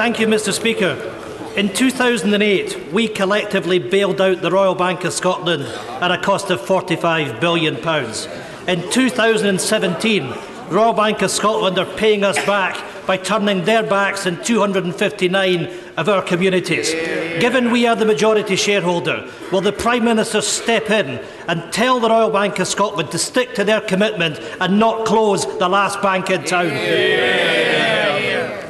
Thank you, Mr. Speaker. In 2008, we collectively bailed out the Royal Bank of Scotland at a cost of £45 billion. In 2017, the Royal Bank of Scotland are paying us back by turning their backs in 259 of our communities. Given we are the majority shareholder, will the Prime Minister step in and tell the Royal Bank of Scotland to stick to their commitment and not close the last bank in town?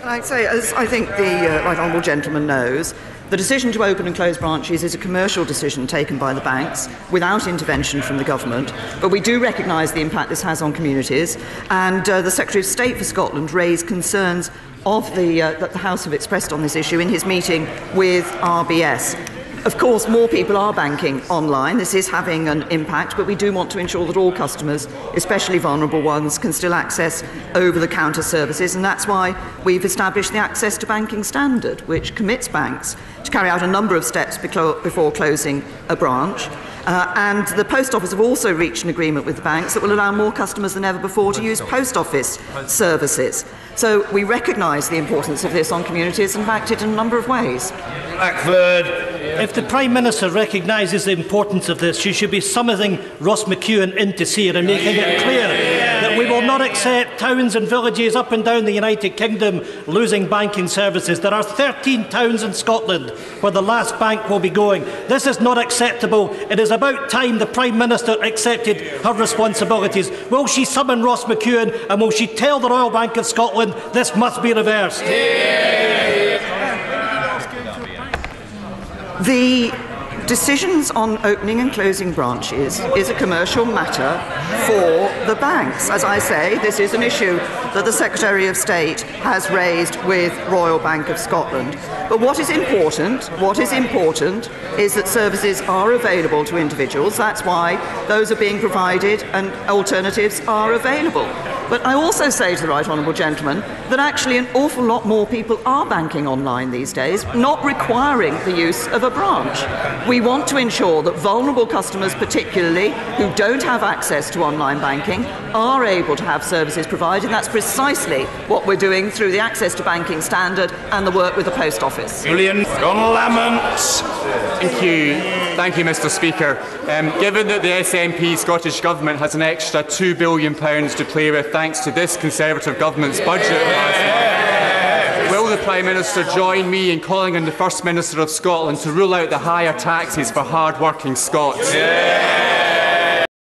I'd say, as I think the right honourable gentleman knows, the decision to open and close branches is a commercial decision taken by the banks without intervention from the government, but we do recognise the impact this has on communities, and the Secretary of State for Scotland raised concerns of that the House have expressed on this issue in his meeting with RBS. Of course, more people are banking online. This is having an impact, but we do want to ensure that all customers, especially vulnerable ones, can still access over-the-counter services, and that's why we've established the Access to Banking Standard, which commits banks to carry out a number of steps before closing a branch. And the Post Office have also reached an agreement with the banks that will allow more customers than ever before to use post office services. So we recognise the importance of this on communities and backed it in a number of ways. Blackford. If the Prime Minister recognises the importance of this, she should be summoning Ross McEwen in to see it and making it clear that we will not accept towns and villages up and down the United Kingdom losing banking services. There are 13 towns in Scotland where the last bank will be going. This is not acceptable. It is about time the Prime Minister accepted her responsibilities. Will she summon Ross McEwen and will she tell the Royal Bank of Scotland this must be reversed? The decisions on opening and closing branches is a commercial matter for the banks. As I say, this is an issue that the Secretary of State has raised with Royal Bank of Scotland. But what is important is that services are available to individuals. That's why those are being provided and alternatives are available. But I also say to the right honourable gentleman that actually an awful lot more people are banking online these days, not requiring the use of a branch. We want to ensure that vulnerable customers, particularly who don't have access to online banking, are able to have services provided. And that's precisely what we're doing through the Access to Banking Standard and the work with the Post Office. Julian Lamont. Thank you, Mr. Speaker. Given that the SNP Scottish Government has an extra £2 billion to play with thanks to this Conservative Government's budget last month, will the Prime Minister join me in calling on the First Minister of Scotland to rule out the higher taxes for hard-working Scots?